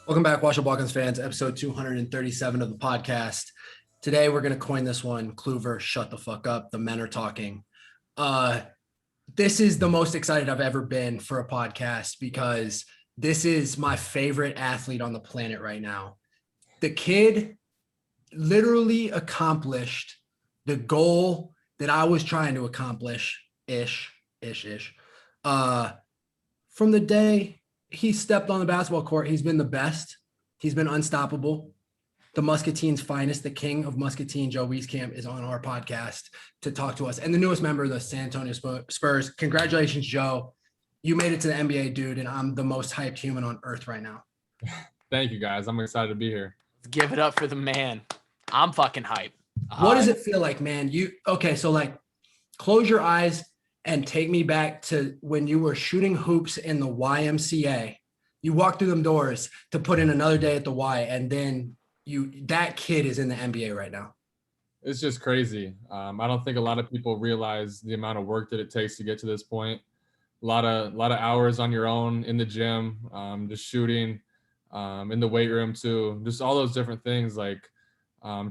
Welcome back, Washington Balkans fans, episode 237 of the podcast. Today, we're going to coin this one, Kluver, shut the fuck up. The men are talking. This is the most excited I've ever been for a podcast because this is my favorite athlete on the planet right now. The kid literally accomplished the goal that I was trying to accomplish, from the day he stepped on the basketball court. He's been the best. He's been unstoppable. The Muscatine's finest, the king of Muscatine, Joe Wieskamp, is on our podcast to talk to us. And the newest member of the San Antonio Spurs. Congratulations, Joe. You made it to the NBA, dude, and I'm the most hyped human on earth right now. Thank you, guys. I'm excited to be here. Give it up for the man. I'm fucking hyped. What does it feel like, man? Close your eyes and take me back to when you were shooting hoops in the YMCA. You walked through them doors to put in another day at the Y, and then that kid is in the NBA right now. It's just crazy. I don't think a lot of people realize the amount of work that it takes to get to this point. A lot of hours on your own in the gym, just shooting, in the weight room too. Just all those different things, like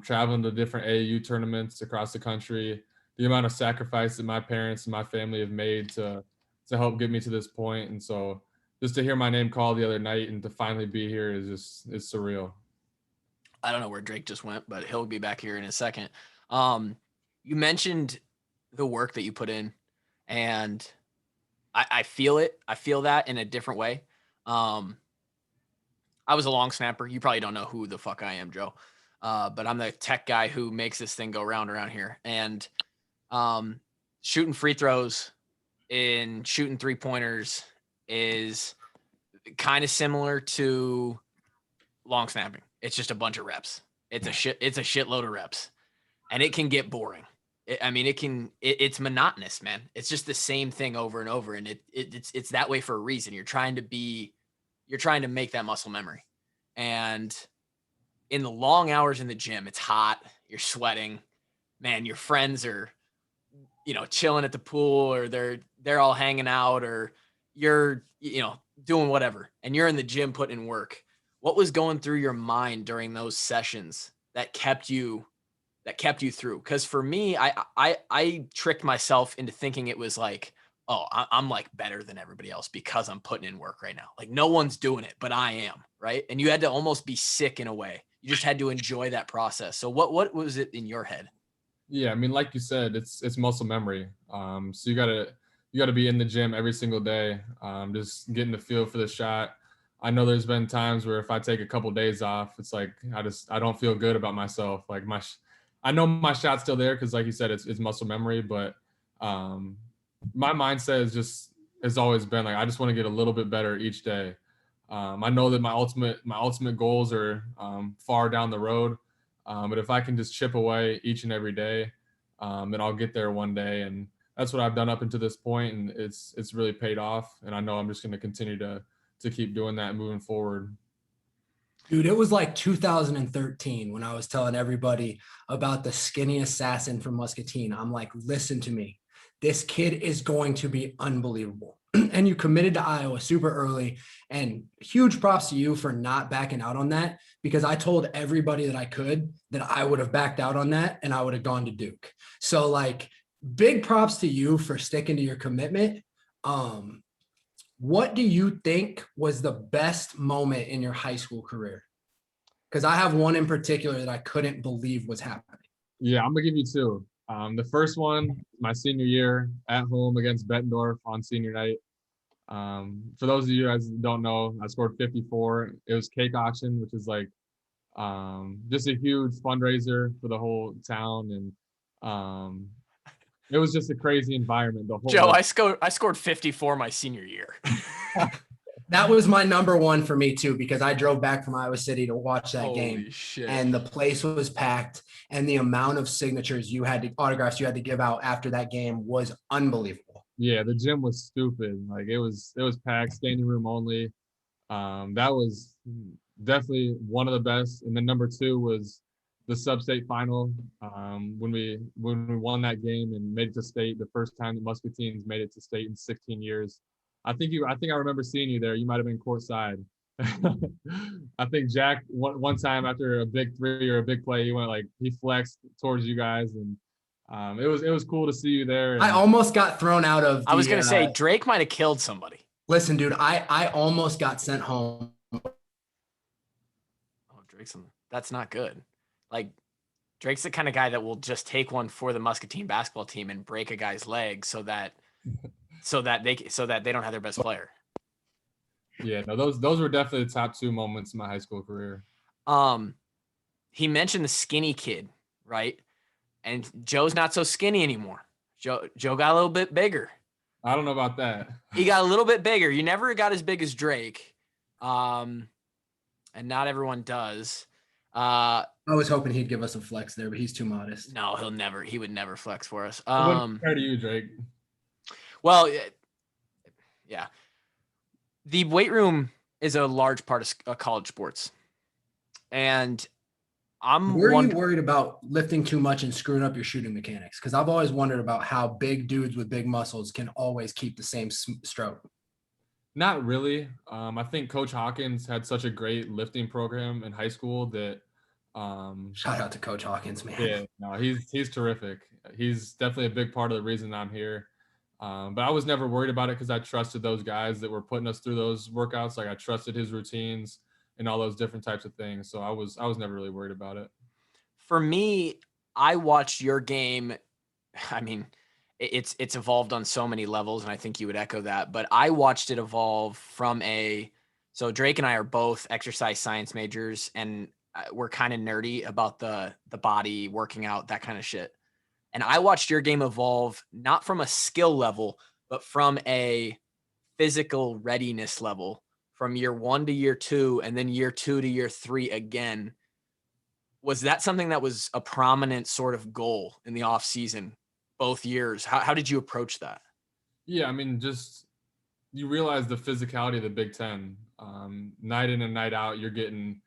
traveling to different AAU tournaments across the country. The amount of sacrifice that my parents and my family have made to help get me to this point. And so just to hear my name called the other night and to finally be here it's surreal. I don't know where Drake just went, but he'll be back here in a second. You mentioned the work that you put in, and I feel it. I feel that in a different way. I was a long snapper. You probably don't know who the fuck I am, Joe. But I'm the tech guy who makes this thing go round around here. And shooting free throws and shooting 3-pointers is kind of similar to long snapping. It's just a bunch of reps. It's a shitload of reps, and it can get boring. It's monotonous, man. It's just the same thing over and over. And it's that way for a reason. You're trying to make that muscle memory. And in the long hours in the gym, it's hot, you're sweating, man, your friends are, chilling at the pool, or they're all hanging out, or you're, doing whatever, and you're in the gym putting in work. What was going through your mind during those sessions that kept you through? Because for me, I tricked myself into thinking it was like, oh, I'm like better than everybody else because I'm putting in work right now. Like no one's doing it, but I am, right? And you had to almost be sick in a way. You just had to enjoy that process. So what was it in your head? Yeah, I mean, like you said, it's muscle memory. So you gotta be in the gym every single day, just getting the feel for the shot. I know there's been times where if I take a couple days off, it's like I don't feel good about myself. Like I know my shot's still there because, like you said, it's muscle memory. But my mindset has always been like I just want to get a little bit better each day. I know that my ultimate goals are far down the road, but if I can just chip away each and every day, then I'll get there one day. And that's what I've done up until this point, and it's really paid off. And I know I'm just going to continue to keep doing that moving forward. Dude, it was like 2013 when I was telling everybody about the skinny assassin from Muscatine. I'm like, listen to me. This kid is going to be unbelievable. And you committed to Iowa super early, and huge props to you for not backing out on that, because I told everybody that I could that I would have backed out on that and I would have gone to Duke. So like big props to you for sticking to your commitment. What do you think was the best moment in your high school career? Because I have one in particular that I couldn't believe was happening. Yeah, I'm gonna give you two. The first one, my senior year at home against Bettendorf on senior night. For those of you guys that don't know, I scored 54. It was cake auction, which is like just a huge fundraiser for the whole town, and it was just a crazy environment. Joe, I scored 54 my senior year. That was my number one for me too, because I drove back from Iowa City to watch that Holy game. Shit. And the place was packed, and the amount of autographs you had to give out after that game was unbelievable. Yeah, the gym was stupid. Like it was packed, standing room only. That was definitely one of the best. And then number two was the sub-state final, when we won that game and made it to state, the first time that Muscatine's made it to state in 16 years. I think I remember seeing you there. You might have been courtside. I think Jack one time after a big three or a big play, he flexed towards you guys, and it was cool to see you there. I And almost got thrown out of I was gonna say the. Drake might have killed somebody. Listen, dude, I almost got sent home. Oh, that's not good. Like Drake's the kind of guy that will just take one for the Muscatine basketball team and break a guy's leg so that they don't have their best player. yeah, no, those were definitely the top two moments in my high school career. He mentioned the skinny kid, right? And Joe's not so skinny anymore. Joe got a little bit bigger. I don't know about that. He got a little bit bigger. You never got as big as Drake. And not everyone does. I was hoping he'd give us a flex there, but he's too modest. No, he would never flex for us. Compared to you, Drake. Well, yeah. The weight room is a large part of college sports. And Were you worried about lifting too much and screwing up your shooting mechanics? Because I've always wondered about how big dudes with big muscles can always keep the same stroke. Not really. I think Coach Hawkins had such a great lifting program in high school that. Shout out to Coach Hawkins, man. Yeah, no, he's terrific. He's definitely a big part of the reason I'm here. But I was never worried about it because I trusted those guys that were putting us through those workouts. Like I trusted his routines and all those different types of things. So I was never really worried about it. For me, I watched your game. I mean, it's evolved on so many levels, and I think you would echo that. But I watched it evolve from so Drake and I are both exercise science majors, and we're kind of nerdy about the body, working out, that kind of shit. And I watched your game evolve, not from a skill level, but from a physical readiness level, from year 1 to year 2, and then year 2 to year 3 again. Was that something that was a prominent sort of goal in the off season, both years? How did you approach that? Yeah, I mean, just you realize the physicality of the Big Ten. Night in and night out, you're getting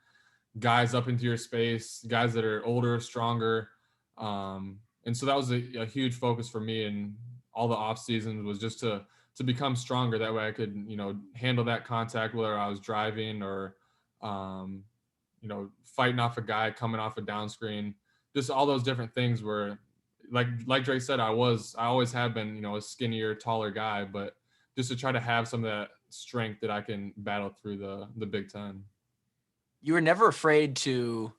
guys up into your space, guys that are older, stronger. And so that was a huge focus for me in all the off seasons, was just to become stronger. That way I could, handle that contact, whether I was driving or, fighting off a guy coming off a down screen, just all those different things where like Drake said, I always have been, a skinnier, taller guy, but just to try to have some of that strength that I can battle through the Big Ten. You were never afraid to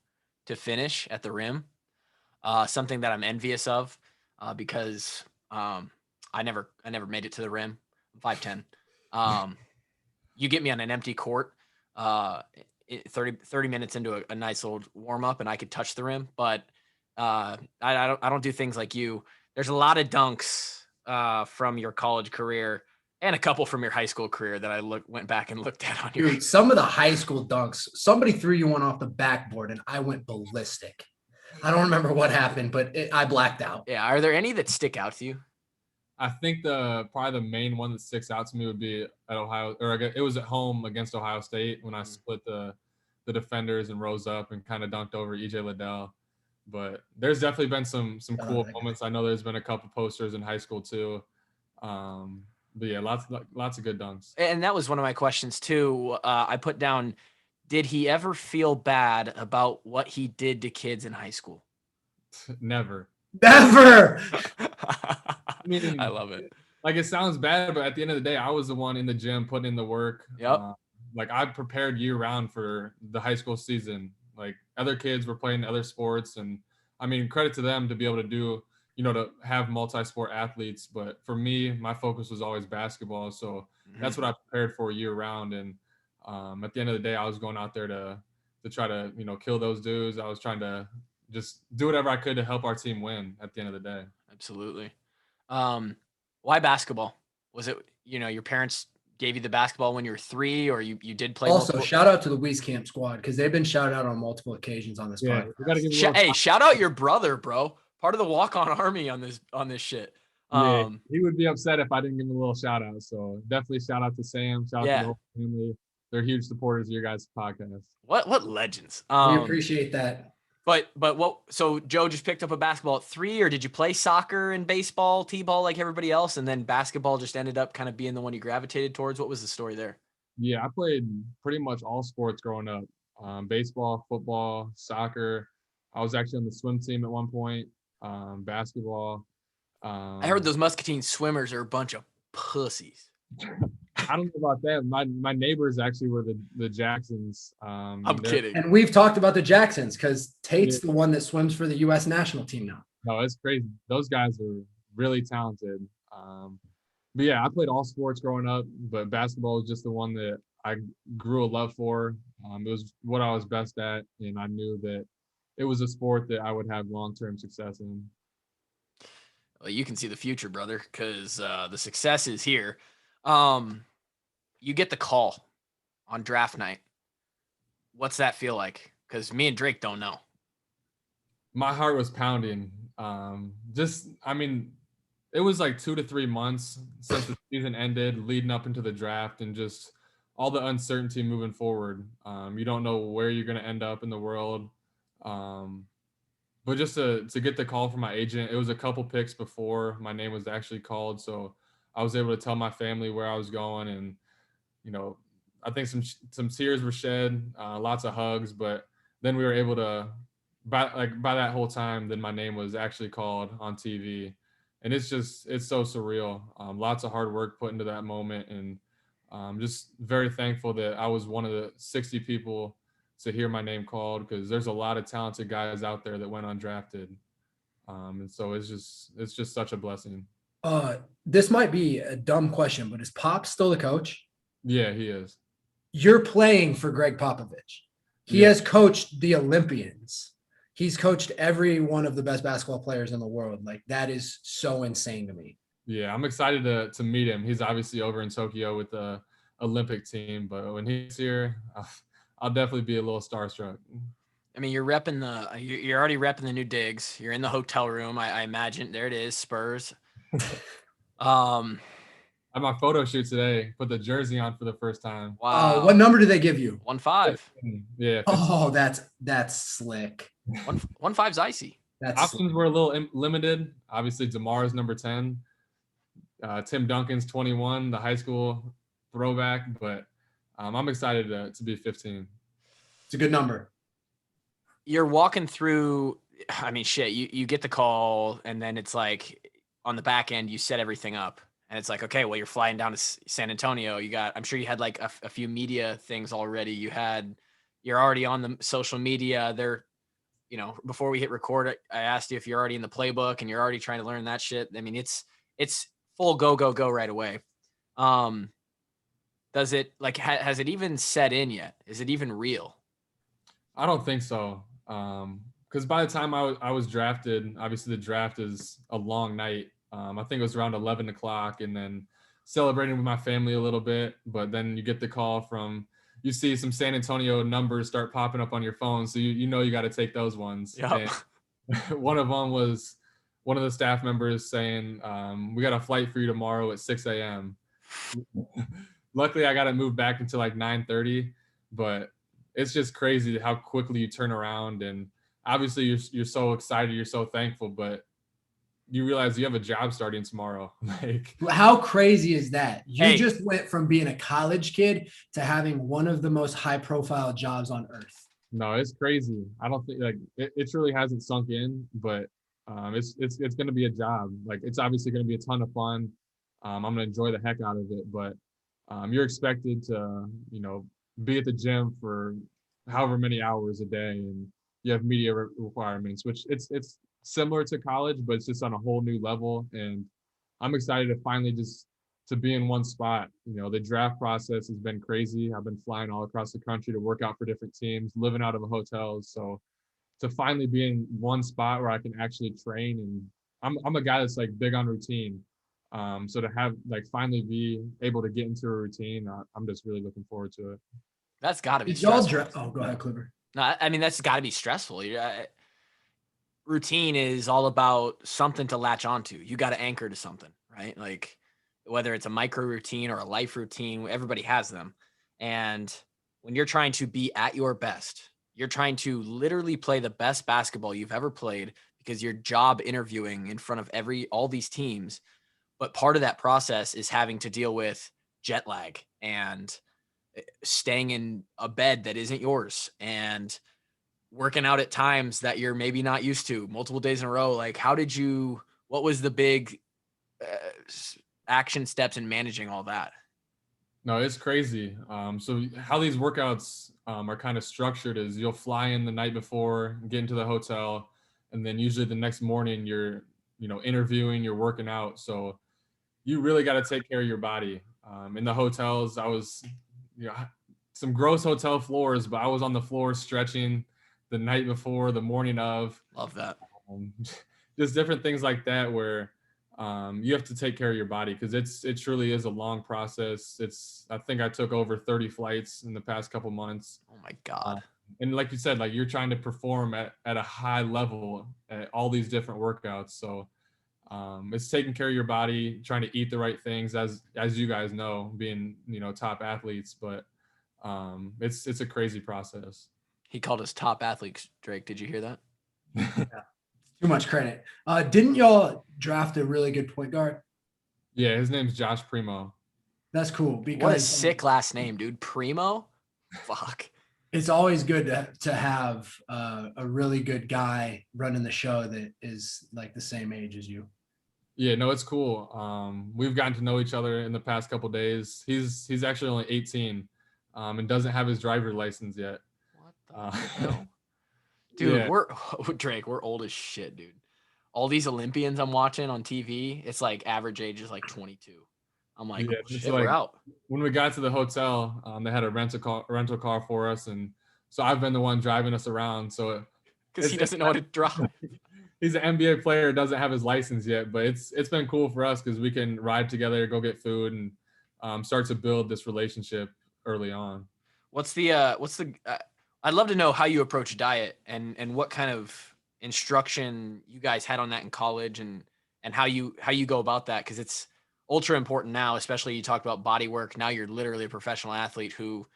finish at the rim, something that I'm envious of, because I never made it to the rim. I'm 5'10". You get me on an empty court, 30 minutes into a nice old warm up, and I could touch the rim, but I don't do things like you. There's a lot of dunks from your college career, and a couple from your high school career that I went back and looked at on your. Dude, some of the high school dunks, somebody threw you one off the backboard and I went ballistic. I don't remember what happened, but I blacked out. Yeah. Are there any that stick out to you? I think probably the main one that sticks out to me would be at Ohio, or it was at home against Ohio State when I split the defenders and rose up and kind of dunked over EJ Liddell. But there's definitely been some cool moments. I know there's been a couple posters in high school too. But yeah, lots of good dunks. And that was one of my questions too. I put down, did he ever feel bad about what he did to kids in high school? Never. I mean, I love it. Like, it sounds bad, but at the end of the day, I was the one in the gym putting in the work. Yep. I prepared year round for the high school season. Like, other kids were playing other sports, and I mean, credit to them to be able to do, to have multi-sport athletes. But for me, my focus was always basketball. So that's what I prepared for year round. And at the end of the day, I was going out there to try to, kill those dudes. I was trying to just do whatever I could to help our team win at the end of the day. Absolutely. Why basketball? Was it, your parents gave you the basketball when you were 3, or you did play? Also, shout out to the Wieskamp squad, because they've been shouted out on multiple occasions on this podcast. We gotta give hey, shout out your brother, bro. Part of the walk-on army on this shit. Yeah, he would be upset if I didn't give him a little shout out. So definitely shout out to Sam. Shout out to the whole family. They're huge supporters of your guys' podcast. What legends. We appreciate that. But so Joe just picked up a basketball at 3, or did you play soccer and baseball, t-ball like everybody else, and then basketball just ended up kind of being the one you gravitated towards? What was the story there? Yeah, I played pretty much all sports growing up. Baseball, football, soccer. I was actually on the swim team at one point. Basketball. I heard Um, those Muscatine swimmers are a bunch of pussies. I don't know about that. My neighbors actually were the Jacksons. I'm And they're kidding. And we've talked about the Jacksons because yeah, Tate's the one that swims for the U.S. national team now. no, it's crazy. Those guys are really talented. But yeah, I played all sports growing up, but basketball was just the one that I grew a love for. It was what I was best at, and I knew that it was a sport that I would have long-term success in. Well, you can see the future, brother, because the success is here. Um, you get the call on draft night. What's that feel like? Because me and Drake don't know. My heart was pounding. I mean, it was like 2 to 3 months since the season ended, leading up into the draft, and just all the uncertainty moving forward. You don't know where you're going to end up in the world. Um, but just to get the call from my agent, it was a couple picks before my name was actually called, so I was able to tell my family where I was going, and you know, I think some tears were shed, lots of hugs, but then we were able to by that whole time, then my name was actually called on TV, and it's so surreal. Lots of hard work put into that moment, and just very thankful that I was one of the 60 people to hear my name called, because there's a lot of talented guys out there that went undrafted, and so it's just such a blessing. This might be a dumb question, but is Pop still the coach? Yeah, he is. You're playing for Greg Popovich. He Yeah. has coached the Olympians. He's coached every one of the best basketball players in the world. Like, that is so insane to me. Yeah, I'm excited to meet him. He's obviously over in Tokyo with the Olympic team, but when he's here, I'll definitely be a little starstruck. I mean, you're already repping the new digs. You're in the hotel room. I imagine there it is, Spurs. Um, At my photo shoot today, put the jersey on for the first time. wow. What number do they give you? 1-5. Yeah, Oh, that's slick. 1-5's icy. That's options were a little limited. Obviously, DeMar's number 10, Tim Duncan's 21, the high school throwback. But I'm excited to be 15. It's a good number. You're walking through. I mean, shit. You get the call, and then it's like on the back end, you set everything up. And it's like, okay, well, you're flying down to San Antonio. I'm sure you had like a few media things already. You're already on the social media. Before we hit record, I asked you if you're already in the playbook and you're already trying to learn that shit. I mean, it's full go right away. Does it has it even set in yet? Is it even real? I don't think so. Because by the time I was drafted, obviously the draft is a long night. I think it was around 11 o'clock, and then celebrating with my family a little bit. But then you get the call you see some San Antonio numbers start popping up on your phone. So you know you got to take those ones. Yep. And one of them was one of the staff members saying, we got a flight for you tomorrow at 6 a.m. Luckily, I got it moved back until like 9:30, but it's just crazy how quickly you turn around. And obviously you're so excited, you're so thankful, but you realize you have a job starting tomorrow. Like, how crazy is that? You Hey. just went from being a college kid to having one of the most high profile jobs on earth. no, it's crazy. I don't think it truly hasn't sunk in, but it's going to be a job. Like, it's obviously going to be a ton of fun. I'm going to enjoy the heck out of it, but you're expected to, be at the gym for however many hours a day, and you have media requirements, which it's similar to college, but it's just on a whole new level. And I'm excited to finally just to be in one spot. The draft process has been crazy. I've been flying all across the country to work out for different teams, living out of hotels. So to finally be in one spot where I can actually train, and I'm a guy that's like big on routine. So to have finally be able to get into a routine, I'm just really looking forward to it. That's got to be Did y'all stressful. go ahead, Clipper. No, I mean, that's got to be stressful. Routine is all about something to latch onto. You got to anchor to something, right? Like, whether it's a micro routine or a life routine, everybody has them. And when you're trying to be at your best, you're trying to literally play the best basketball you've ever played, because you're job interviewing in front of all these teams. But part of that process is having to deal with jet lag and staying in a bed that isn't yours and working out at times that you're maybe not used to multiple days in a row. Like, what was the big action steps in managing all that? No, it's crazy. So how these workouts are kind of structured is you'll fly in the night before, get into the hotel, and then usually the next morning you're, interviewing, you're working out. So you really got to take care of your body. In the hotels, I was, some gross hotel floors, but I was on the floor stretching the night before, the morning of. Love that. Just different things like that where you have to take care of your body because it truly is a long process. I think I took over 30 flights in the past couple months. Oh my God. And like you said, like you're trying to perform at a high level at all these different workouts. So it's taking care of your body, trying to eat the right things as you guys know, being, top athletes, but it's a crazy process. He called us top athletes, Drake. Did you hear that? Yeah. Too much credit. Didn't y'all draft a really good point guard? Yeah, his name's Josh Primo. That's cool because what a sick last name, dude. Primo. Fuck. It's always good to have a really good guy running the show that is like the same age as you. Yeah, no, it's cool. We've gotten to know each other in the past couple days. He's actually only 18 and doesn't have his driver's license yet. What the hell? Dude, yeah. Drake, we're old as shit, dude. All these Olympians I'm watching on TV, it's like average age is like 22. I'm like, yeah, shit, we're out. When we got to the hotel, they had a rental car for us, and so I've been the one driving us around. So because he doesn't know how to drive. He's an NBA player, doesn't have his license yet, but it's been cool for us because we can ride together, go get food, and start to build this relationship early on. I'd love to know how you approach diet and what kind of instruction you guys had on that in college and how you go about that, because it's ultra important now, especially you talked about body work. Now you're literally a professional athlete who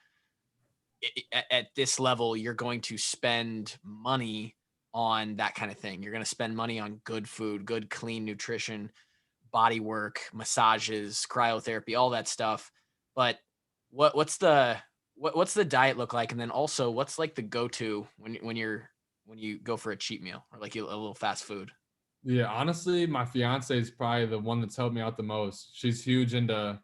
at this level, you're going to spend money on that kind of thing. You're going to spend money on good food, good, clean nutrition, body work, massages, cryotherapy, all that stuff. But what's the diet look like? And then also what's like the go-to when you go for a cheat meal or like a little fast food? Yeah, honestly, my fiance is probably the one that's helped me out the most. She's huge into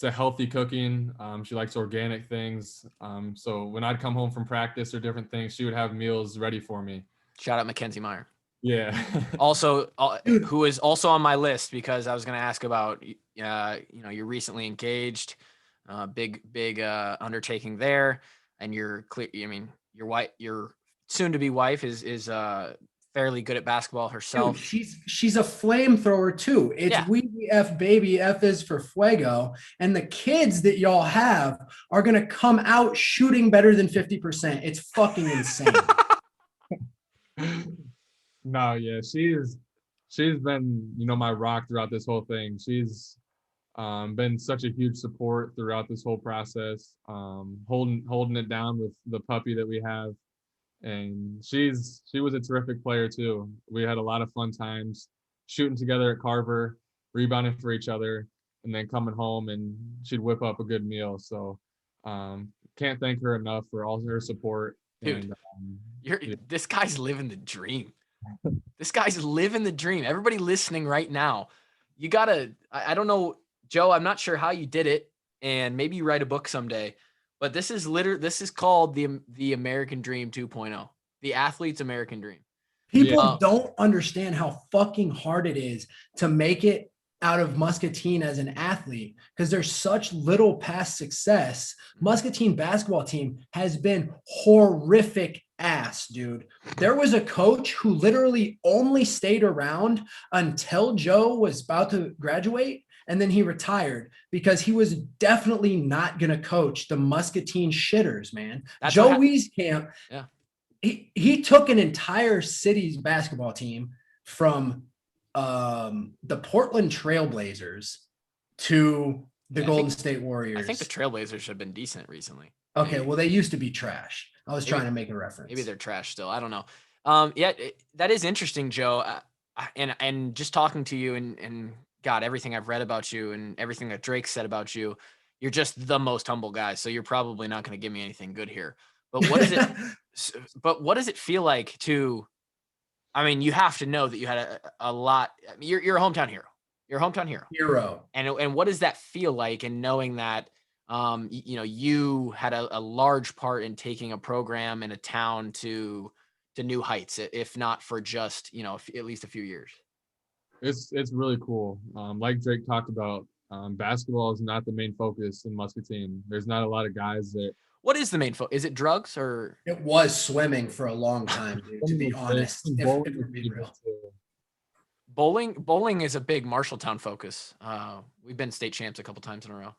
healthy cooking. She likes organic things. So when I'd come home from practice or different things, she would have meals ready for me. Shout out Mackenzie Meyer. Yeah. Also, who is also on my list because I was going to ask about, you're recently engaged, big undertaking there, and you're clear. I mean, your soon-to-be wife is fairly good at basketball herself. Dude, she's a flamethrower too. It's we F baby, F is for fuego, and the kids that y'all have are gonna come out shooting better than 50%. It's fucking insane. No, yeah, she's been, my rock throughout this whole thing. She's been such a huge support throughout this whole process, holding it down with the puppy that we have. And she was a terrific player too. We had a lot of fun times shooting together at Carver, rebounding for each other, and then coming home and she'd whip up a good meal. So can't thank her enough for all her support. Dude, this guy's living the dream. This guy's living the dream. Everybody listening right now, you gotta, I don't know, Joe, I'm not sure how you did it, and maybe you write a book someday. But this is called the American Dream 2.0, the athlete's American dream. People don't understand how fucking hard it is to make it out of Muscatine as an athlete because there's such little past success. Muscatine basketball team has been horrific ass, dude. There was a coach who literally only stayed around until Joe was about to graduate. And then he retired because he was definitely not going to coach the Muscatine shitters, man. That's Joe Wieskamp, yeah. He took an entire city's basketball team from the Portland Trailblazers to the Golden State Warriors. I think the Trailblazers have been decent recently. Okay, maybe. Well, they used to be trash. I was trying to make a reference. Maybe they're trash still. I don't know. That is interesting, Joe. And just talking to you and God, everything I've read about you and everything that Drake said about you, You're just the most humble guy, so you're probably not going to give me anything good here. But what is it? But what does it feel like to? I mean, you have to know that you had a lot. I mean, you're a hometown hero. You're a hometown hero. Hero. And what does that feel like? And knowing that, you had a large part in taking a program in a town to new heights, if not for just at least a few years. It's really cool. Like Drake talked about, basketball is not the main focus in Muscatine. There's not a lot of guys that. What is the main focus? Is it drugs or? It was swimming for a long time, dude, to be honest. If we're being real. Bowling is a big Marshalltown focus. We've been state champs a couple times in a row.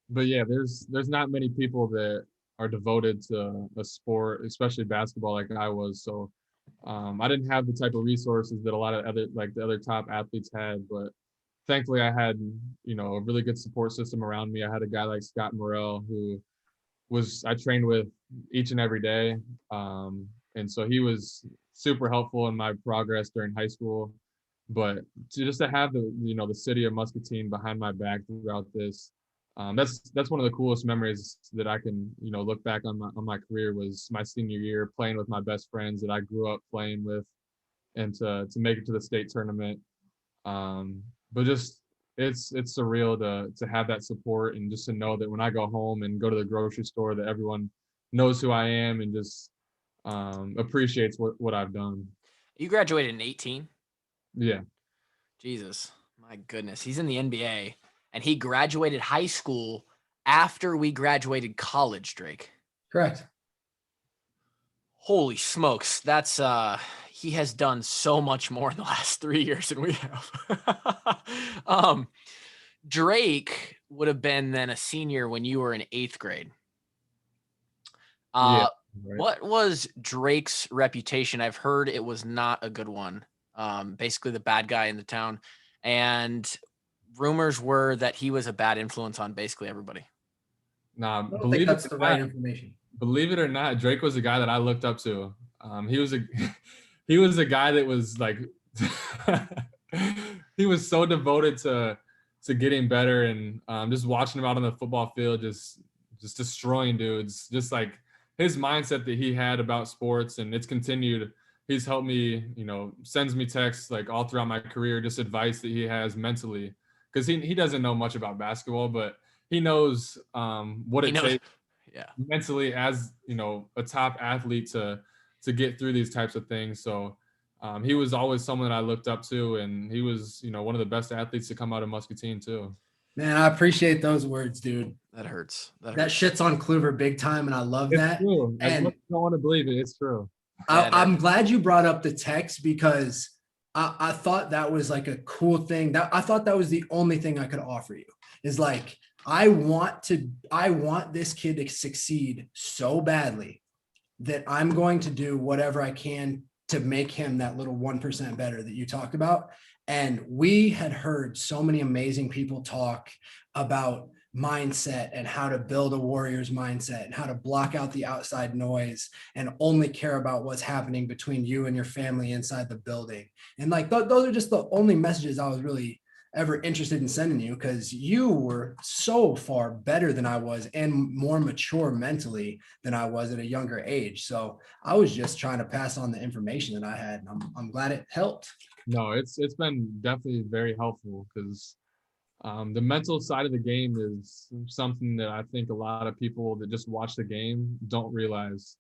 But yeah, there's not many people that are devoted to a sport, especially basketball, like I was. So I didn't have the type of resources that a lot of the other top athletes had. But thankfully, I had a really good support system around me. I had a guy like Scott Morrell who I trained with each and every day, and so he was super helpful in my progress during high school. But to have the city of Muscatine behind my back throughout this, that's one of the coolest memories that I can look back on my career, was my senior year playing with my best friends that I grew up playing with, and to make it to the state tournament. But just it's surreal to have that support, and just to know that when I go home and go to the grocery store, that everyone knows who I am and just appreciates what I've done. You graduated in 18? Yeah. Jesus, my goodness. He's in the NBA, and he graduated high school after we graduated college, Drake. Correct. Holy smokes. That's he has done so much more in the last 3 years than we have. Drake would have been then a senior when you were in 8th grade. Right. What was Drake's reputation? I've heard it was not a good one. Basically the bad guy in the town, and rumors were that he was a bad influence on basically everybody. Nah, I don't think that's the right information. Believe it or not, Drake was a guy that I looked up to. He was a guy that was like he was so devoted to getting better, and just watching him out on the football field, just destroying dudes. Just like his mindset that he had about sports, and it's continued. He's helped me, sends me texts like all throughout my career, just advice that he has mentally, because he doesn't know much about basketball, but he knows what it takes mentally as a top athlete to get through these types of things. So he was always someone that I looked up to, and he was one of the best athletes to come out of Muscatine too. Man, I appreciate those words, dude. That hurts. That shit's on Kluver big time, and I love it's that. True. And I don't want to believe it. It's true. I'm glad you brought up the text, because I thought that was like a cool thing. That I thought that was the only thing I could offer you, is like, I want this kid to succeed so badly that I'm going to do whatever I can to make him that little 1% better that you talked about. And we had heard so many amazing people talk about mindset and how to build a warrior's mindset and how to block out the outside noise and only care about what's happening between you and your family inside the building. And like, those are just the only messages I was really ever interested in sending you, because you were so far better than I was and more mature mentally than I was at a younger age. So I was just trying to pass on the information that I had. And I'm glad it helped. No, it's been definitely very helpful, because the mental side of the game is something that I think a lot of people that just watch the game don't realize.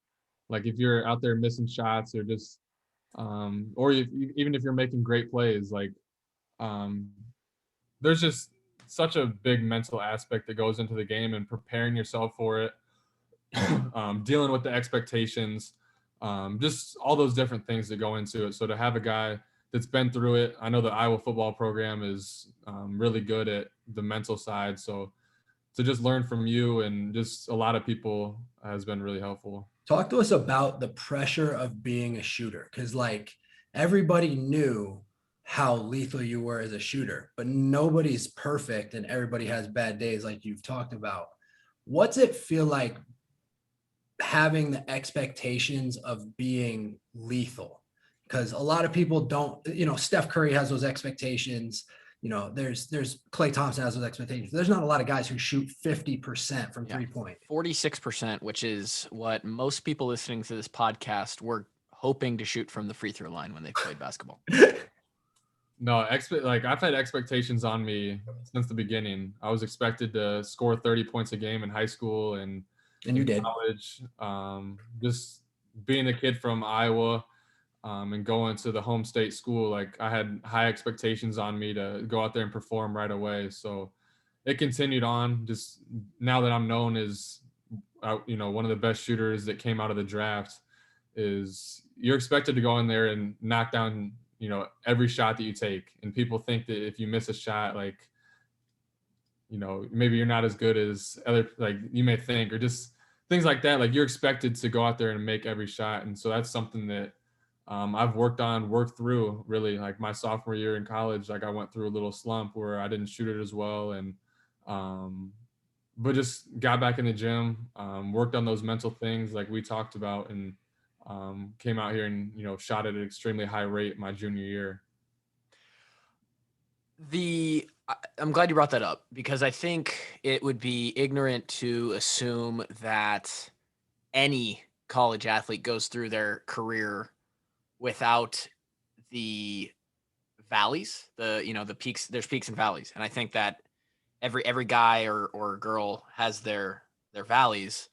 Like, if you're out there missing shots, or just or even if you're making great plays, like there's just such a big mental aspect that goes into the game, and preparing yourself for it, dealing with the expectations, just all those different things that go into it. So to have a guy that's been through it, I know the Iowa football program is really good at the mental side. So to just learn from you and just a lot of people has been really helpful. Talk to us about the pressure of being a shooter, because like everybody knew how lethal you were as a shooter, but nobody's perfect and everybody has bad days like you've talked about. What's it feel like having the expectations of being lethal? Because a lot of people don't, Steph Curry has those expectations. there's Klay Thompson has those expectations. There's not a lot of guys who shoot 50% from 3-point. 46%, which is what most people listening to this podcast were hoping to shoot from the free throw line when they played basketball. No, I've had expectations on me since the beginning. I was expected to score 30 points a game in high school and you did. College. Just being a kid from Iowa and going to the home state school, like I had high expectations on me to go out there and perform right away. So it continued on. Just now that I'm known as, one of the best shooters that came out of the draft, is you're expected to go in there and knock down every shot that you take. And people think that if you miss a shot, like, maybe you're not as good as other, like you may think, or just things like that. Like you're expected to go out there and make every shot. And so that's something that I've worked through really, like my sophomore year in college. Like I went through a little slump where I didn't shoot it as well. And, but just got back in the gym, worked on those mental things like we talked about, and came out here and, shot at an extremely high rate my junior year. I'm glad you brought that up, because I think it would be ignorant to assume that any college athlete goes through their career without the valleys, the peaks. There's peaks and valleys. And I think that every guy or girl has their valleys.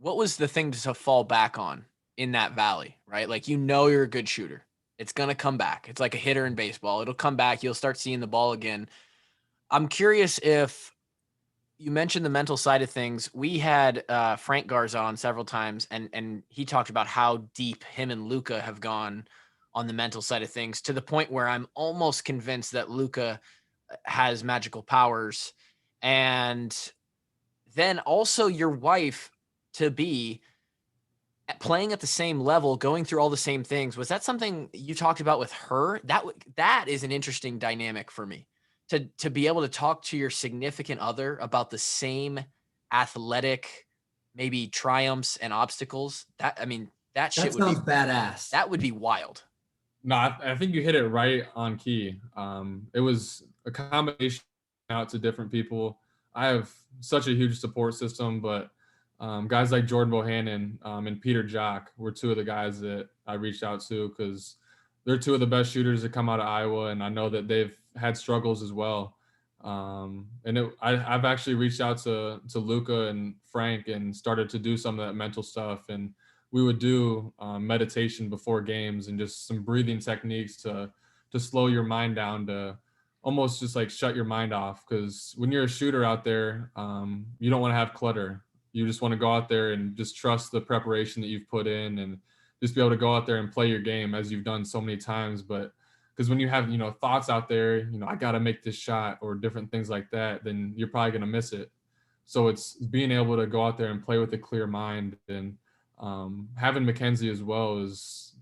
What was the thing to fall back on in that valley, right? Like, you're a good shooter. It's going to come back. It's like a hitter in baseball. It'll come back. You'll start seeing the ball again. I'm curious if you mentioned the mental side of things. We had Frank Garza on several times, and he talked about how deep him and Luka have gone on the mental side of things, to the point where I'm almost convinced that Luka has magical powers. And then also your wife to be playing at the same level, going through all the same things. Was that something you talked about with her? That is an interesting dynamic for me, to be able to talk to your significant other about the same athletic, maybe triumphs and obstacles. That shit would be badass. That would be wild. No, I think you hit it right on key. It was a combination out to different people. I have such a huge support system, but guys like Jordan Bohannon and Peter Jock were two of the guys that I reached out to, because they're two of the best shooters that come out of Iowa, and I know that they've had struggles as well. I've actually reached out to Luka and Frank and started to do some of that mental stuff, and we would do meditation before games and just some breathing techniques to slow your mind down, to almost just like shut your mind off. Because when you're a shooter out there, you don't want to have clutter. You just want to go out there and just trust the preparation that you've put in, and just be able to go out there and play your game as you've done so many times. But because when you have, thoughts out there, I got to make this shot or different things like that, then you're probably going to miss it. So it's being able to go out there and play with a clear mind. And having Mackenzie as well is,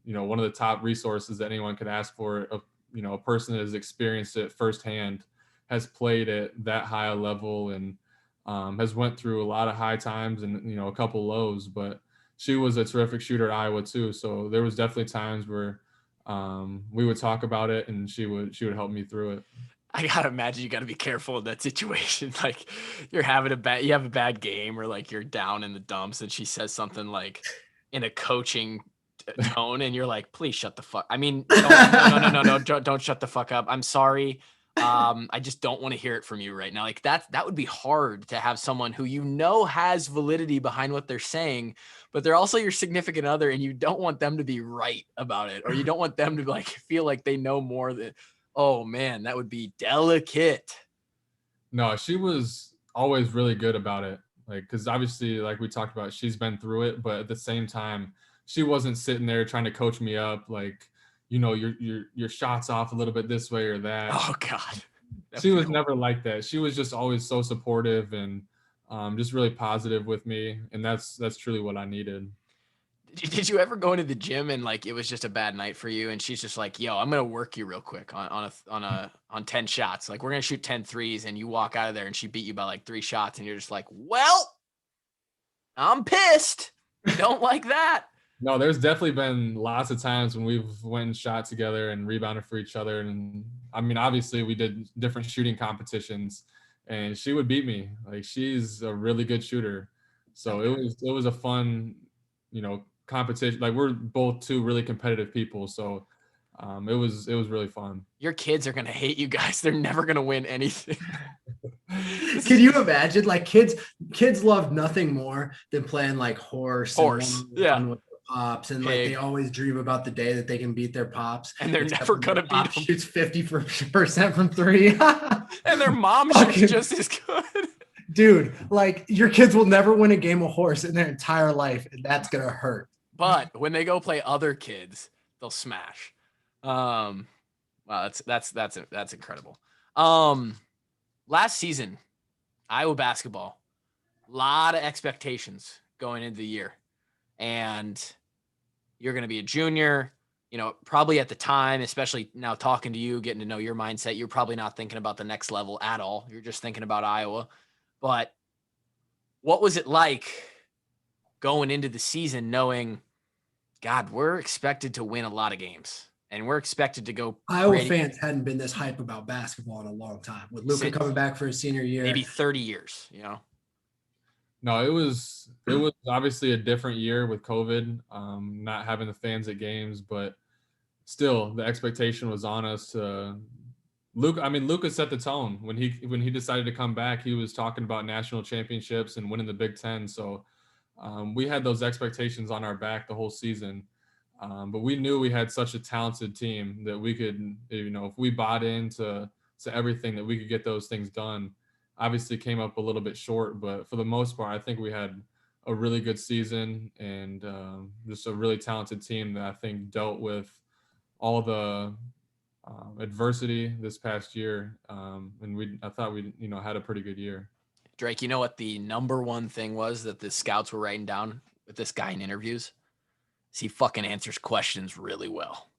one of the top resources that anyone could ask for. A person that has experienced it firsthand, has played at that high a level, and has went through a lot of high times and, a couple lows, but she was a terrific shooter at Iowa too. So there was definitely times where we would talk about it, and she would help me through it. I gotta imagine you gotta be careful in that situation. Like, you have a bad game, or like you're down in the dumps, and she says something like in a coaching tone, and you're like, please shut the fuck. I mean, no, don't shut the fuck up. I'm sorry. I just don't want to hear it from you right now. Like, that would be hard to have someone who has validity behind what they're saying, but they're also your significant other, and you don't want them to be right about it, or you don't want them to like feel like they know more than. Oh man, that would be delicate. No, she was always really good about it. Like, because obviously, like we talked about, she's been through it, but at the same time, she wasn't sitting there trying to coach me up, like, your shots off a little bit this way or that. Oh God. She was never like that. She was just always so supportive and just really positive with me. And that's truly what I needed. Did you ever go into the gym and like it was just a bad night for you, and she's just like, yo, I'm gonna work you real quick on 10 shots. Like, we're gonna shoot 10 threes, and you walk out of there and she beat you by like 3 shots, and you're just like, well, I'm pissed. I don't like that. No, there's definitely been lots of times when we've went and shot together and rebounded for each other. And I mean, obviously we did different shooting competitions and she would beat me. Like she's a really good shooter. So it was a fun, competition. Like we're both two really competitive people. So it was really fun. Your kids are gonna hate you guys. They're never gonna win anything. Can you imagine? Like kids love nothing more than playing like horse and Yeah. one-on-one with their pops, and like they always dream about the day that they can beat their pops. And they're except never when their gonna beat pop them. shoots 50% from three. And their mom shoots just as good. Dude, like your kids will never win a game of horse in their entire life, and that's gonna hurt. But when they go play other kids, they'll smash. Wow, that's incredible. Last season, Iowa basketball, a lot of expectations going into the year, and you're going to be a junior. Probably at the time, especially now talking to you, getting to know your mindset, you're probably not thinking about the next level at all. You're just thinking about Iowa. But what was it like going into the season knowing, God, we're expected to win a lot of games and we're expected to go. Iowa fans hadn't been this hype about basketball in a long time with Luka coming back for his senior year. Maybe 30 years, No, it was obviously a different year with COVID, not having the fans at games, but still the expectation was on us to Luka set the tone when he decided to come back. He was talking about national championships and winning the Big Ten. So we had those expectations on our back the whole season. But we knew we had such a talented team that we could, if we bought into everything, that we could get those things done. Obviously came up a little bit short, but for the most part, I think we had a really good season and just a really talented team that I think dealt with all the adversity this past year. And I thought we, had a pretty good year. Drake, you know what the number one thing was that the scouts were writing down with this guy in interviews? He fucking answers questions really well.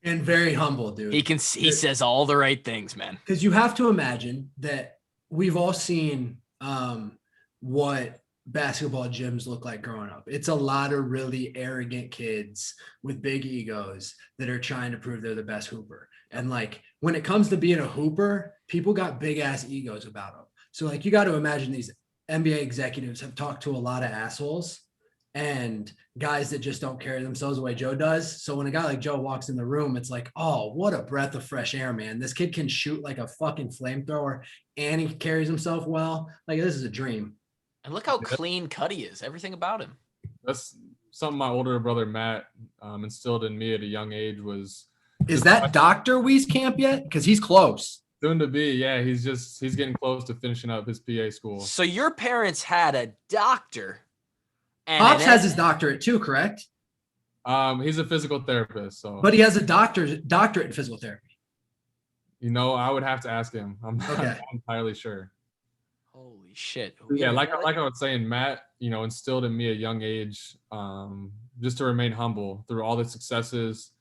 And very humble, dude. He says all the right things, man. Because you have to imagine that we've all seen what basketball gyms look like growing up. It's a lot of really arrogant kids with big egos that are trying to prove they're the best hooper. And like when it comes to being a hooper, people got big ass egos about them. So like you got to imagine these NBA executives have talked to a lot of assholes and guys that just don't carry themselves the way Joe does. So when a guy like Joe walks in the room, it's like, oh, what a breath of fresh air, man. This kid can shoot like a fucking flamethrower and he carries himself well. Like this is a dream. And look how clean cut he is. Everything about him. That's something my older brother Matt instilled in me at a young age. Is that Dr. Wieskamp yet? Because he's close. Soon to be, yeah. He's getting close to finishing up his PA school. So your parents had a doctor. Pops has his doctorate too, correct? He's a physical therapist, so. But he has a doctorate in physical therapy. I would have to ask him. I'm not entirely sure. Holy shit! Yeah, like I was saying, Matt, instilled in me at a young age, just to remain humble through all the successes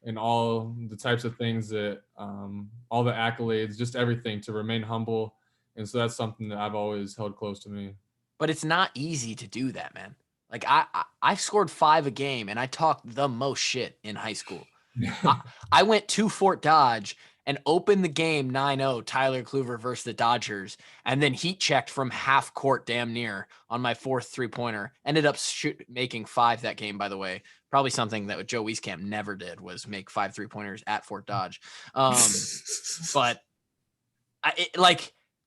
and all the types of things that, all the accolades, just everything, to remain humble. And so that's something that I've always held close to me. But it's not easy to do that, man. Like I scored 5 a game and I talked the most shit in high school. I went to Fort Dodge and opened the game 9-0, Tyler Kluver versus the Dodgers, and then heat checked from half court damn near on my 4th 3-pointer. Ended up making 5 that game, by the way. Probably something that Joe Wieskamp never did was make 5 3-pointers at Fort Dodge. But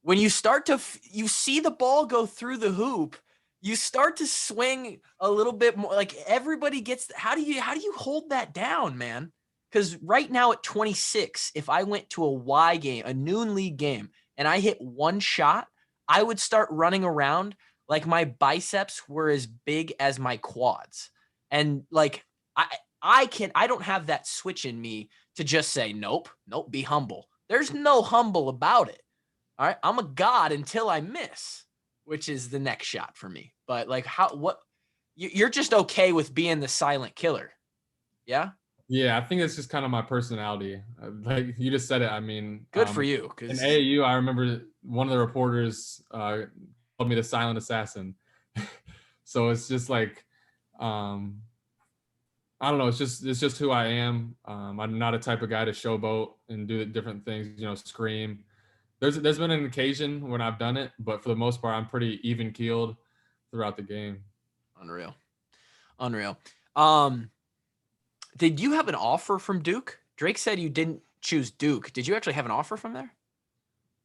when you start to you see the ball go through the hoop, you start to swing a little bit more. Like everybody gets. How do you hold that down, man? Because right now at 26, if I went to a Y game, a noon league game, and I hit one shot, I would start running around like my biceps were as big as my quads. And like I don't have that switch in me to just say nope, be humble. There's no humble about it. All right, I'm a god until I miss, which is the next shot for me. But like you're just okay with being the silent killer. Yeah? Yeah, I think it's just kind of my personality. Like you just said it. I mean, good for you. In AAU, I remember one of the reporters called me the silent assassin. So it's just like, I don't know. It's just who I am. I'm not a type of guy to showboat and do different things, scream. There's been an occasion when I've done it, but for the most part, I'm pretty even keeled throughout the game. Unreal. Did you have an offer from Duke? Drake said you didn't choose Duke. Did you actually have an offer from there?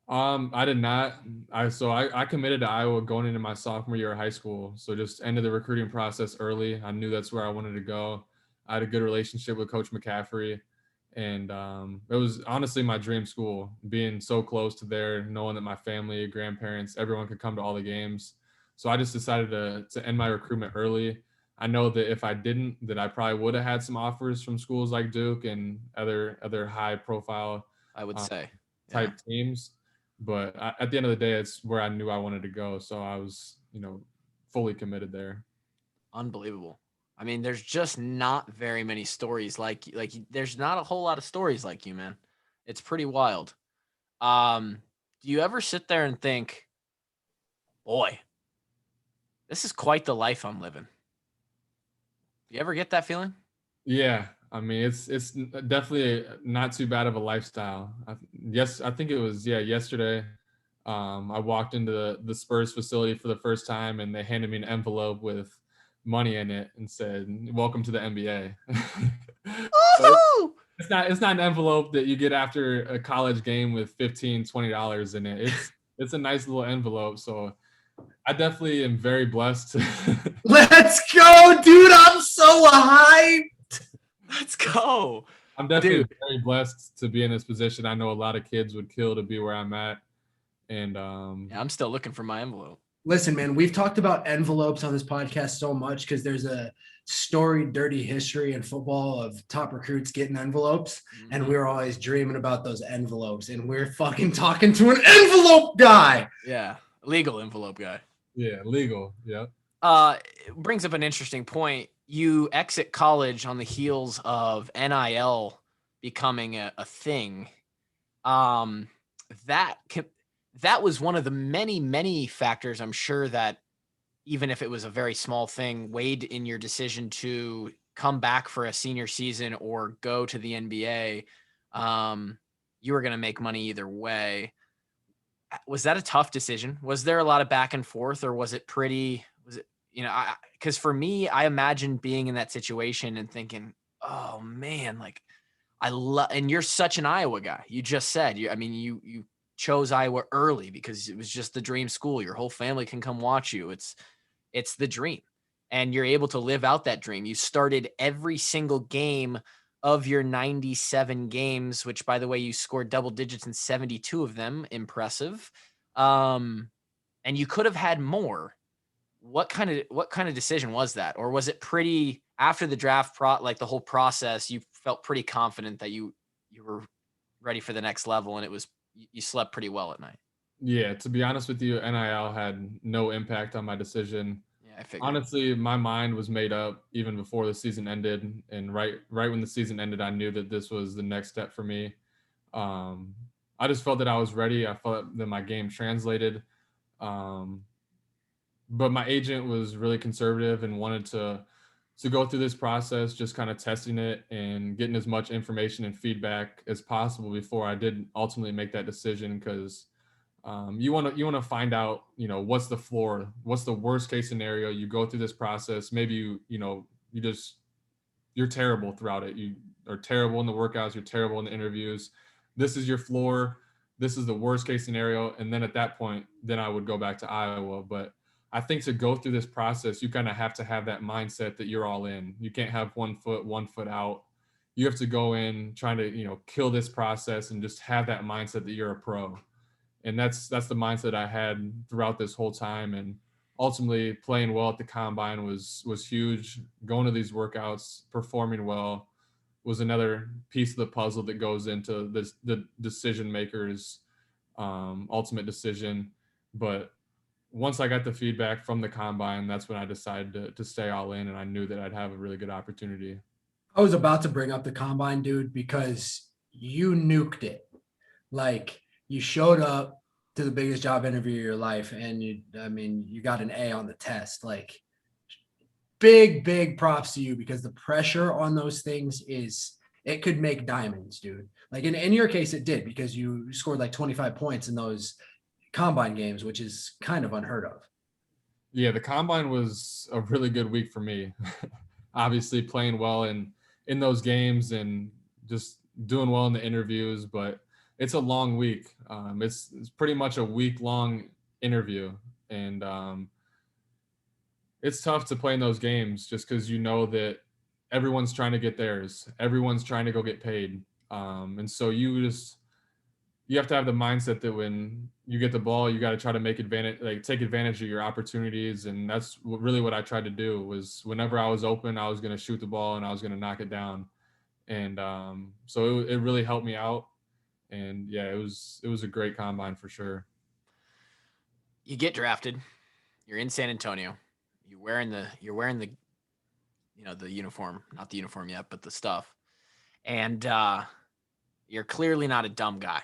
I did not. I committed to Iowa going into my sophomore year of high school. So just ended the recruiting process early. I knew that's where I wanted to go. I had a good relationship with Coach McCaffrey, and it was honestly my dream school. Being so close to there, knowing that my family, grandparents, everyone could come to all the games. So I just decided to end my recruitment early. I know that if I didn't, that I probably would have had some offers from schools like Duke and other high profile I would say. type teams. But at the end of the day, it's where I knew I wanted to go. So I was, fully committed there. Unbelievable. I mean, there's just not very many stories there's not a whole lot of stories like you, man. It's pretty wild. Do you ever sit there and think, boy, this is quite the life I'm living? Do you ever get that feeling? Yeah, I mean, it's definitely not too bad of a lifestyle. I think it was yesterday. I walked into the Spurs facility for the first time, and they handed me an envelope with money in it and said, "Welcome to the NBA." So Woohoo! it's not an envelope that you get after a college game with $15-$20 in it. It's a nice little envelope. So I definitely am very blessed. Let's go, dude. I'm so hyped. Let's go. I'm definitely Dude. very blessed to be in this position. I know a lot of kids would kill to be where I'm at. And Yeah, I'm still looking for my envelope. Listen, man, we've talked about envelopes on this podcast so much because there's a storied, dirty history in football of top recruits getting envelopes. And we were always dreaming about those envelopes. And we're fucking talking to an envelope guy. Yeah, legal envelope guy. yeah, legal. Yeah. It brings up an interesting point. You exit college on the heels of NIL becoming a thing. That was one of the many factors, I'm sure, that even if it was a very small thing, weighed in your decision to come back for a senior season or go to the NBA. You were going to make money either way. Was that a tough decision? Was there a lot of back and forth, or was it because for me, I imagine being in that situation and thinking, oh man, like and you're such an Iowa guy. You just said, you chose Iowa early because it was just the dream school. Your whole family can come watch you. It's the dream. And you're able to live out that dream. You started every single game of your 97 games, which, by the way, you scored double digits in 72 of them. Impressive. And you could have had more. What kind of decision was that? Or was it pretty after the draft like the whole process, you felt pretty confident that you were ready for the next level, and you slept pretty well at night? Yeah, to be honest with you, NIL had no impact on my decision. Yeah, I figured. Honestly, my mind was made up even before the season ended, and right when the season ended, I knew that this was the next step for me. I just felt that I was ready. I felt that my game translated. But my agent was really conservative and wanted to go through this process, just kind of testing it and getting as much information and feedback as possible before I did ultimately make that decision. Because you want to find out, what's the floor, what's the worst case scenario. You go through this process, maybe you're terrible throughout it. You are terrible in the workouts, you're terrible in the interviews. This is your floor. This is the worst case scenario. And then at that point, then I would go back to Iowa. But I think to go through this process, you kind of have to have that mindset that you're all in. You can't have one foot out. You have to go in trying to, kill this process and just have that mindset that you're a pro. And that's the mindset I had throughout this whole time. And ultimately playing well at the combine was huge. Going to these workouts, performing well was another piece of the puzzle that goes into the decision maker's ultimate decision. But once I got the feedback from the combine, that's when I decided to stay all in, and I knew that I'd have a really good opportunity. I was about to bring up the combine, dude, because you nuked it. Like, you showed up to the biggest job interview of your life, and you got an A on the test. Like, big props to you, because the pressure on those things it could make diamonds, dude. Like in your case, it did, because you scored like 25 points in those combine games, which is kind of unheard of. Yeah, the combine was a really good week for me. Obviously playing well in those games and just doing well in the interviews, but it's a long week. It's pretty much a week-long interview, and it's tough to play in those games just because you know that everyone's trying to get theirs. Everyone's trying to go get paid. And so you have to have the mindset that when you get the ball, you got to try to take advantage of your opportunities. And that's really what I tried to do. Was whenever I was open, I was going to shoot the ball and I was going to knock it down. And so it really helped me out. And yeah, it was a great combine for sure. You get drafted. You're in San Antonio. You're wearing the the uniform, not the uniform yet, but the stuff. And you're clearly not a dumb guy.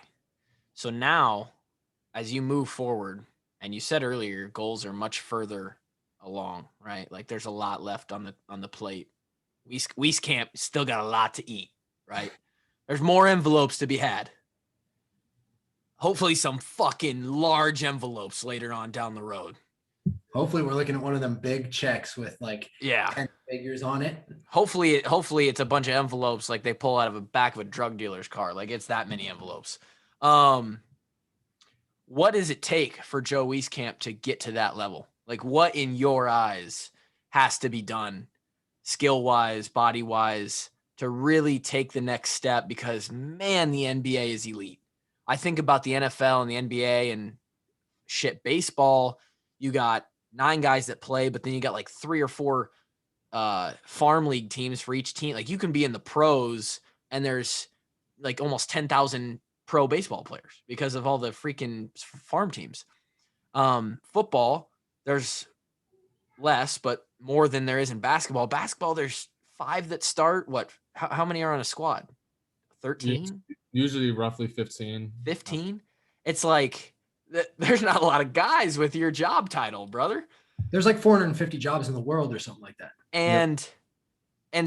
So now, as you move forward, and you said earlier, your goals are much further along, right? Like there's a lot left on the plate. Wieskamp still got a lot to eat, right? There's more envelopes to be had. Hopefully some fucking large envelopes later on down the road. Hopefully we're looking at one of them big checks with like 10 figures on it. Hopefully it's a bunch of envelopes like they pull out of the back of a drug dealer's car. Like it's that many envelopes. What does it take for Joe Wieskamp to get to that level? Like what in your eyes has to be done skill-wise, body-wise to really take the next step? Because man, the NBA is elite. I think about the NFL and the NBA and shit, baseball, you got 9 guys that play, but then you got like 3 or 4 farm league teams for each team. Like you can be in the pros and there's like almost 10,000 pro baseball players because of all the freaking farm teams. Football, there's less, but more than there is in basketball. Basketball, there's 5 that start. How many are on a squad? 13? Usually roughly 15. 15? It's like there's not a lot of guys with your job title, brother. There's like 450 jobs in the world or something like that. And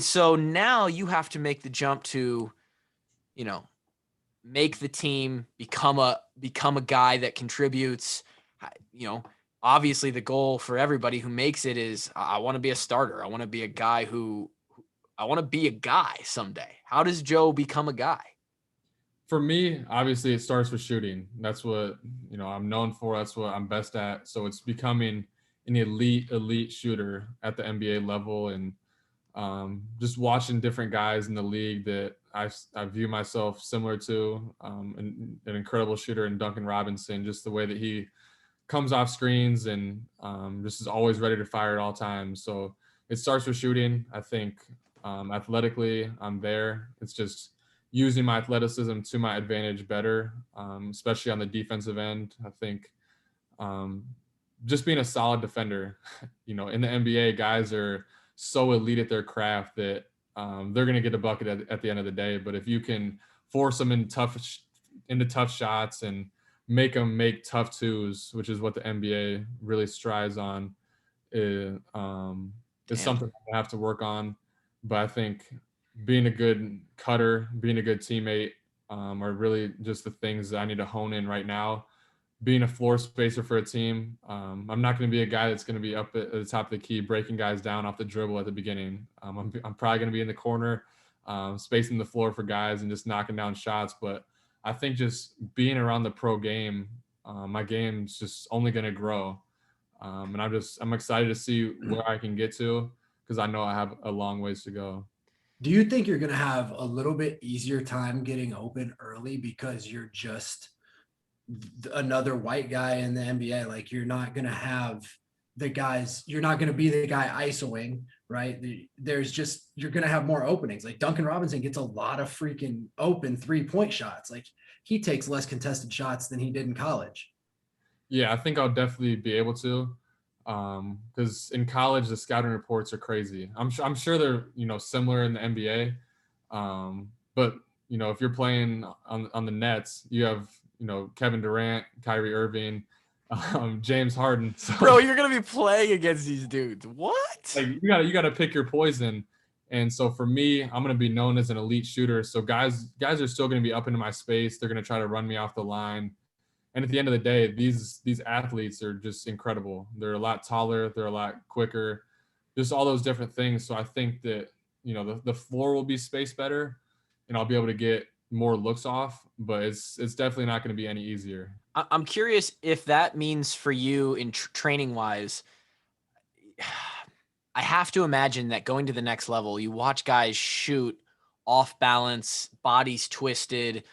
so now you have to make the jump to, make the team become a guy that contributes. Obviously the goal for everybody who makes it is I want to be a starter. I want to be a guy I want to be a guy someday. How does Joe become a guy? For me, obviously it starts with shooting. That's what, I'm known for. That's what I'm best at. So it's becoming an elite shooter at the NBA level, and just watching different guys in the league that I view myself similar to, an incredible shooter in Duncan Robinson, just the way that he comes off screens and just is always ready to fire at all times. So it starts with shooting. I think athletically I'm there. It's just using my athleticism to my advantage better, especially on the defensive end. I think just being a solid defender, in the NBA, guys are so elite at their craft that they're going to get a bucket at the end of the day. But if you can force them into tough shots and make them make tough twos, which is what the NBA really strives on, is something I have to work on. But I think being a good cutter, being a good teammate are really just the things that I need to hone in right now. Being a floor spacer for a team, I'm not going to be a guy that's going to be up at the top of the key, breaking guys down off the dribble at the beginning. I'm probably going to be in the corner, spacing the floor for guys and just knocking down shots. But I think just being around the pro game, my game's just only going to grow. And I'm excited to see where I can get to, because I know I have a long ways to go. Do you think you're going to have a little bit easier time getting open early because you're just another white guy in the NBA? Like you're not going to have the guys, you're not going to be the guy isoing, right? You're going to have more openings. Like Duncan Robinson gets a lot of freaking open 3-point shots. Like he takes less contested shots than he did in college. Yeah, I think I'll definitely be able to. Because in college the scouting reports are crazy. I'm sure they're similar in the NBA, but if you're playing on the Nets, you have Kevin Durant, Kyrie Irving, James Harden. So, Bro, you're gonna be playing against these dudes. What? like you gotta pick your poison. And so for me, I'm gonna be known as an elite shooter. So guys are still gonna be up into my space. They're gonna try to run me off the line. And at the end of the day, these athletes are just incredible. They're a lot taller, they're a lot quicker, just all those different things. So I think that, you know, the floor will be spaced better and I'll be able to get more looks off, but it's definitely not going to be any easier. I'm curious if that means for you in training wise. I have to imagine that going to the next level, you watch guys shoot off balance, bodies twisted.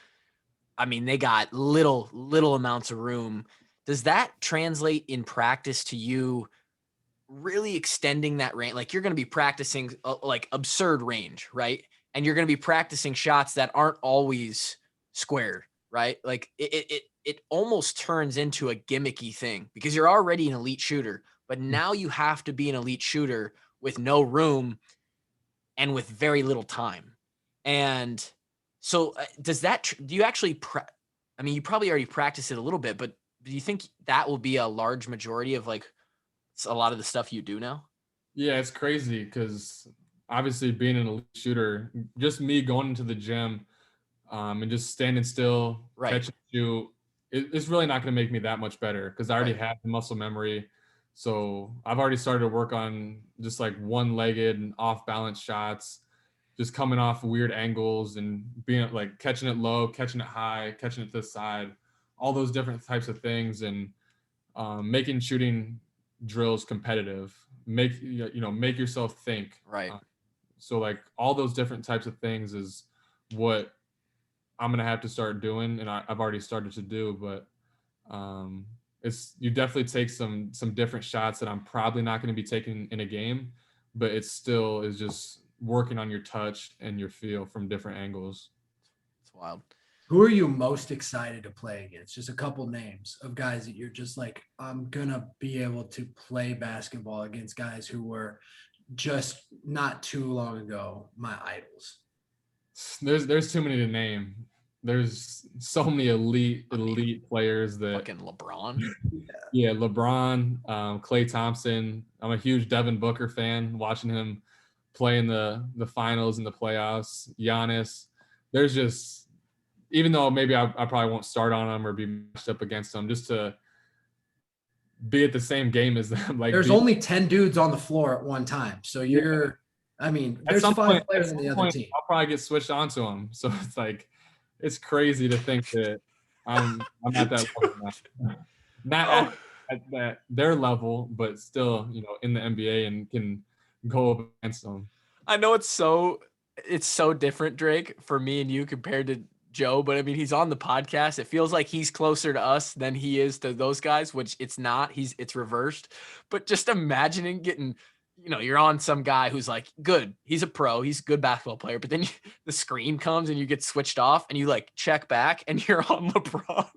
I mean, they got little amounts of room. Does that translate in practice to you really extending that range? Like you're going to be practicing like absurd range, right? And you're going to be practicing shots that aren't always squared, right? Like it almost turns into a gimmicky thing because you're already an elite shooter, but now you have to be an elite shooter with no room and with very little time. And so does that, do you actually, I mean, you probably already practiced it a little bit, but do you think that will be a large majority of like a lot of the stuff you do now? Yeah, it's crazy because obviously being an elite shooter, just me going into the gym and just standing still, Right. catch and shoot, it's really not going to make me that much better because I already have the muscle memory. So I've already started to work on just like one-legged and off-balance shots, just coming off weird angles and being like catching it low, catching it high, catching it to the side, all those different types of things, and making shooting drills competitive. Make yourself think. Right. So like all those different types of things is what I'm gonna have to start doing, and I've already started to do. But it's you definitely take some different shots that I'm probably not going to be taking in a game, but it still is just working on your touch and your feel from different angles. It's wild. Who are you most excited to play against? Just a couple names of guys that you're just like, I'm gonna be able to play basketball against guys who were just not too long ago my idols. There's too many to name. There's so many elite players that Fucking LeBron. Yeah, LeBron, Klay Thompson. I'm a huge Devin Booker fan. Watching him play in the finals and the playoffs. Giannis. There's just, even though maybe I probably won't start on them or be matched up against them, just to be at the same game as them. Like there's only 10 dudes on the floor at one time, so you're. I mean, there's 5 players on the other team. I'll probably get switched onto them. So it's like, it's crazy to think that I'm at that level now. Not at their level, but still, you know, in the NBA and can go up against them. I know it's so different, Drake, for me and you compared to Joe, but I mean, he's on the podcast. It feels like he's closer to us than he is to those guys, which it's not. It's reversed. But just imagining getting, you know, you're on some guy who's like good. He's a pro. He's a good basketball player. But then the screen comes and you get switched off and you like check back and you're on LeBron.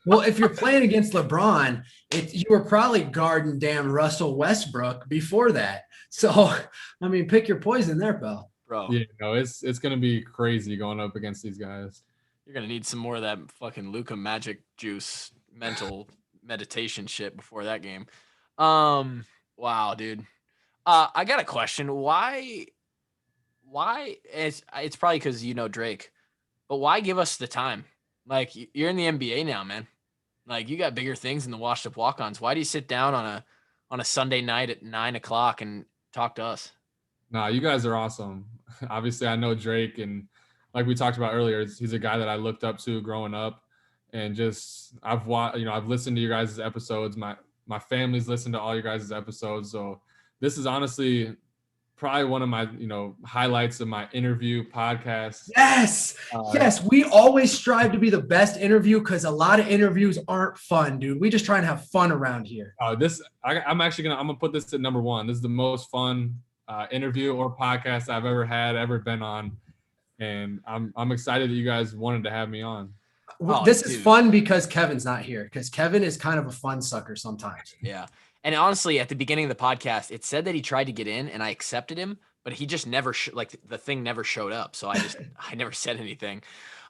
Well, if you're playing against LeBron, you were probably guarding damn Russell Westbrook before that. So, I mean, pick your poison there, pal. Bro. Yeah, no, it's going to be crazy going up against these guys. You're going to need some more of that fucking Luka magic juice mental meditation shit before that game. Wow, dude. I got a question. Why it's probably because you know Drake, but why give us the time? Like, you're in the NBA now, man. Like, you got bigger things than the washed up walk-ons. Why do you sit down on a Sunday night at 9:00 and talk to us? Nah, you guys are awesome. Obviously, I know Drake, and like we talked about earlier, he's a guy that I looked up to growing up, and just I've listened to your guys' episodes. My family's listened to all your guys' episodes, so this is honestly probably one of my, highlights of my interview podcast. Yes. Yes. We always strive to be the best interview because a lot of interviews aren't fun, dude. We just try and have fun around here. I'm going to put this at number one. This is the most fun interview or podcast I've ever been on. And I'm excited that you guys wanted to have me on. This is fun because Kevin's not here, because Kevin is kind of a fun sucker sometimes. Yeah. And honestly, at the beginning of the podcast, it said that he tried to get in and I accepted him, but he just never the thing never showed up. So I never said anything.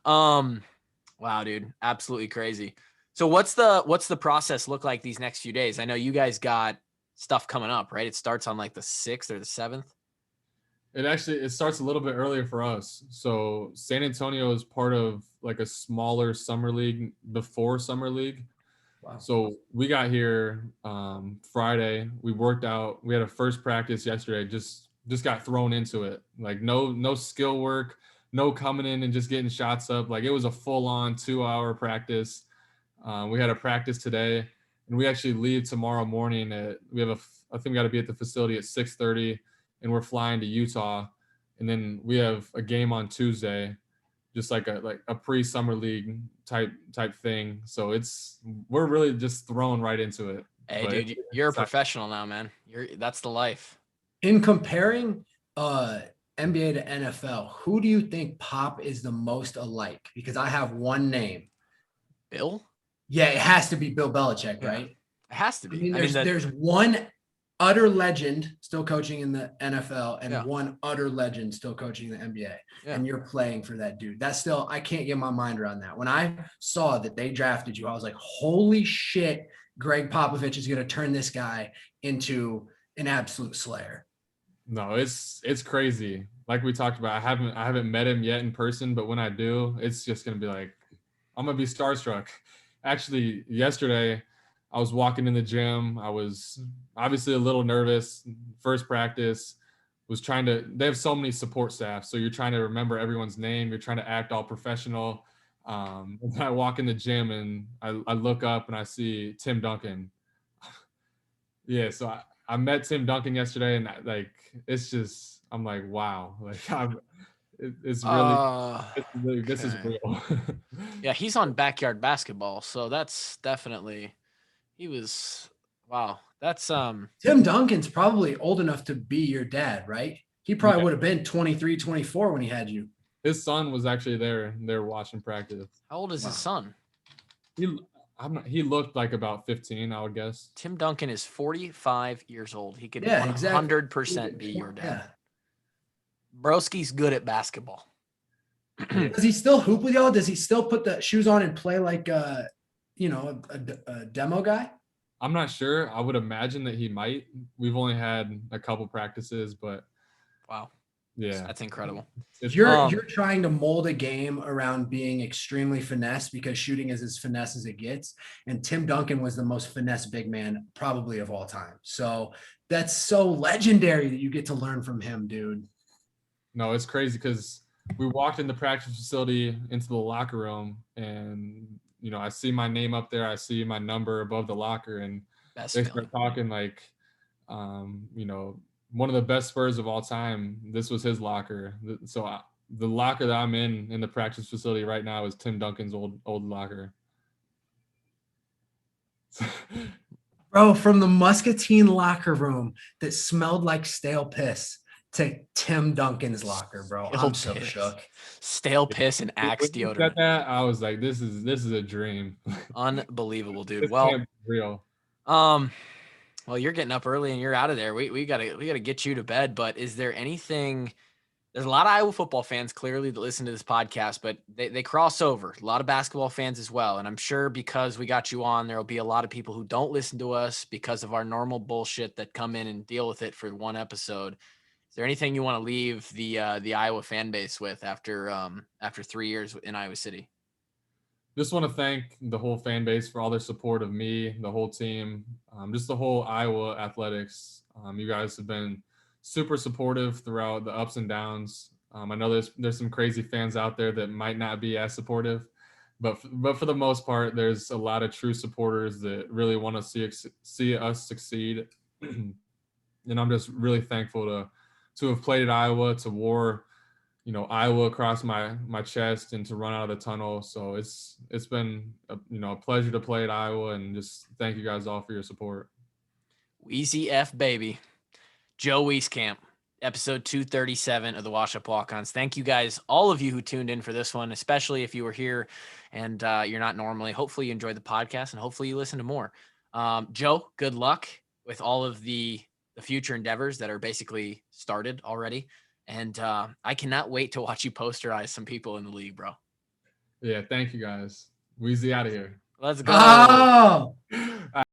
Wow, dude, absolutely crazy. So what's the process look like these next few days? I know you guys got stuff coming up, right? It starts on like the 6th or the 7th. It starts a little bit earlier for us. So San Antonio is part of like a smaller summer league before summer league. Wow. So we got here Friday. We worked out. We had a first practice yesterday. Just got thrown into it. Like no skill work, no coming in and just getting shots up. Like it was a full on 2-hour practice. We had a practice today, and we actually leave tomorrow morning. I think we got to be at the facility at 6:30, and we're flying to Utah, and then we have a game on Tuesday, just like a pre-summer league type thing. So we're really just thrown right into it. Hey, But dude, you're a professional now, man. That's the life. In comparing NBA to NFL, who do you think Pop is the most alike? Because I have one name. Bill? Yeah, it has to be Bill Belichick, Yeah. right? It has to I be. mean, there's one utter legend still coaching in the NFL and one utter legend still coaching in the NBA. Yeah. And you're playing for that dude. That's still, I can't get my mind around that. When I saw that they drafted you, I was like, holy shit, Greg Popovich is going to turn this guy into an absolute slayer. No, it's crazy. Like we talked about, I haven't met him yet in person, but when I do, it's just gonna be like, I'm gonna be starstruck. Actually, yesterday I was walking in the gym. I was obviously a little nervous. First practice, they have so many support staff, so you're trying to remember everyone's name. You're trying to act all professional. And I walk in the gym and I look up and I see Tim Duncan. Yeah, so I met Tim Duncan yesterday, and it's just, I'm like, wow, like it's really this is Okay. real. Yeah, he's on Backyard Basketball, so that's definitely wow. That's Tim Duncan's probably old enough to be your dad, right? He probably would have been 23, 24 when he had you. His son was actually there watching practice. How old is his son? He looked like about 15, I would guess. Tim Duncan is 45 years old. He could 100% be your dad. Yeah. Broski's good at basketball. Does he still hoop with y'all? Does he still put the shoes on and play like a demo guy? I'm not sure. I would imagine that he might. We've only had a couple practices, but wow. Yeah, that's incredible. You're trying to mold a game around being extremely finesse because shooting is as finesse as it gets. And Tim Duncan was the most finesse big man probably of all time. So that's so legendary that you get to learn from him, dude. No, it's crazy because we walked in the practice facility into the locker room, and I see my name up there. I see my number above the locker, and they start talking like, one of the best Spurs of all time. This was his locker. So the locker that I'm in the practice facility right now is Tim Duncan's old locker. Bro, from the Muscatine locker room that smelled like stale piss to Tim Duncan's locker, bro. I'm so shook. Stale piss and Axe deodorant. Said that, I was like, this is a dream. Unbelievable, dude. This well, can't be real. Well, you're getting up early and you're out of there. We gotta get you to bed. But is there anything? There's a lot of Iowa football fans clearly that listen to this podcast, but they cross over. A lot of basketball fans as well. And I'm sure because we got you on, there will be a lot of people who don't listen to us because of our normal bullshit that come in and deal with it for one episode. Is there anything you want to leave the Iowa fan base with after 3 years in Iowa City? Just want to thank the whole fan base for all their support of me, the whole team, just the whole Iowa athletics. You guys have been super supportive throughout the ups and downs. I know there's some crazy fans out there that might not be as supportive, but for the most part, there's a lot of true supporters that really want to see us succeed. And I'm just really thankful to have played at Iowa, to wear Iowa across my chest, and to run out of the tunnel. So it's been a pleasure to play at Iowa, and just thank you guys all for your support. Wheezy F baby. Joe Wieskamp, episode 237 of the Wash Up Walk-Ons. Thank you guys, all of you who tuned in for this one, especially if you were here and you're not normally. Hopefully you enjoyed the podcast and hopefully you listen to more. Joe, good luck with all of the future endeavors that are basically started already. And I cannot wait to watch you posterize some people in the league, bro. Yeah, thank you guys. Wheezy out of here. Let's go. Oh.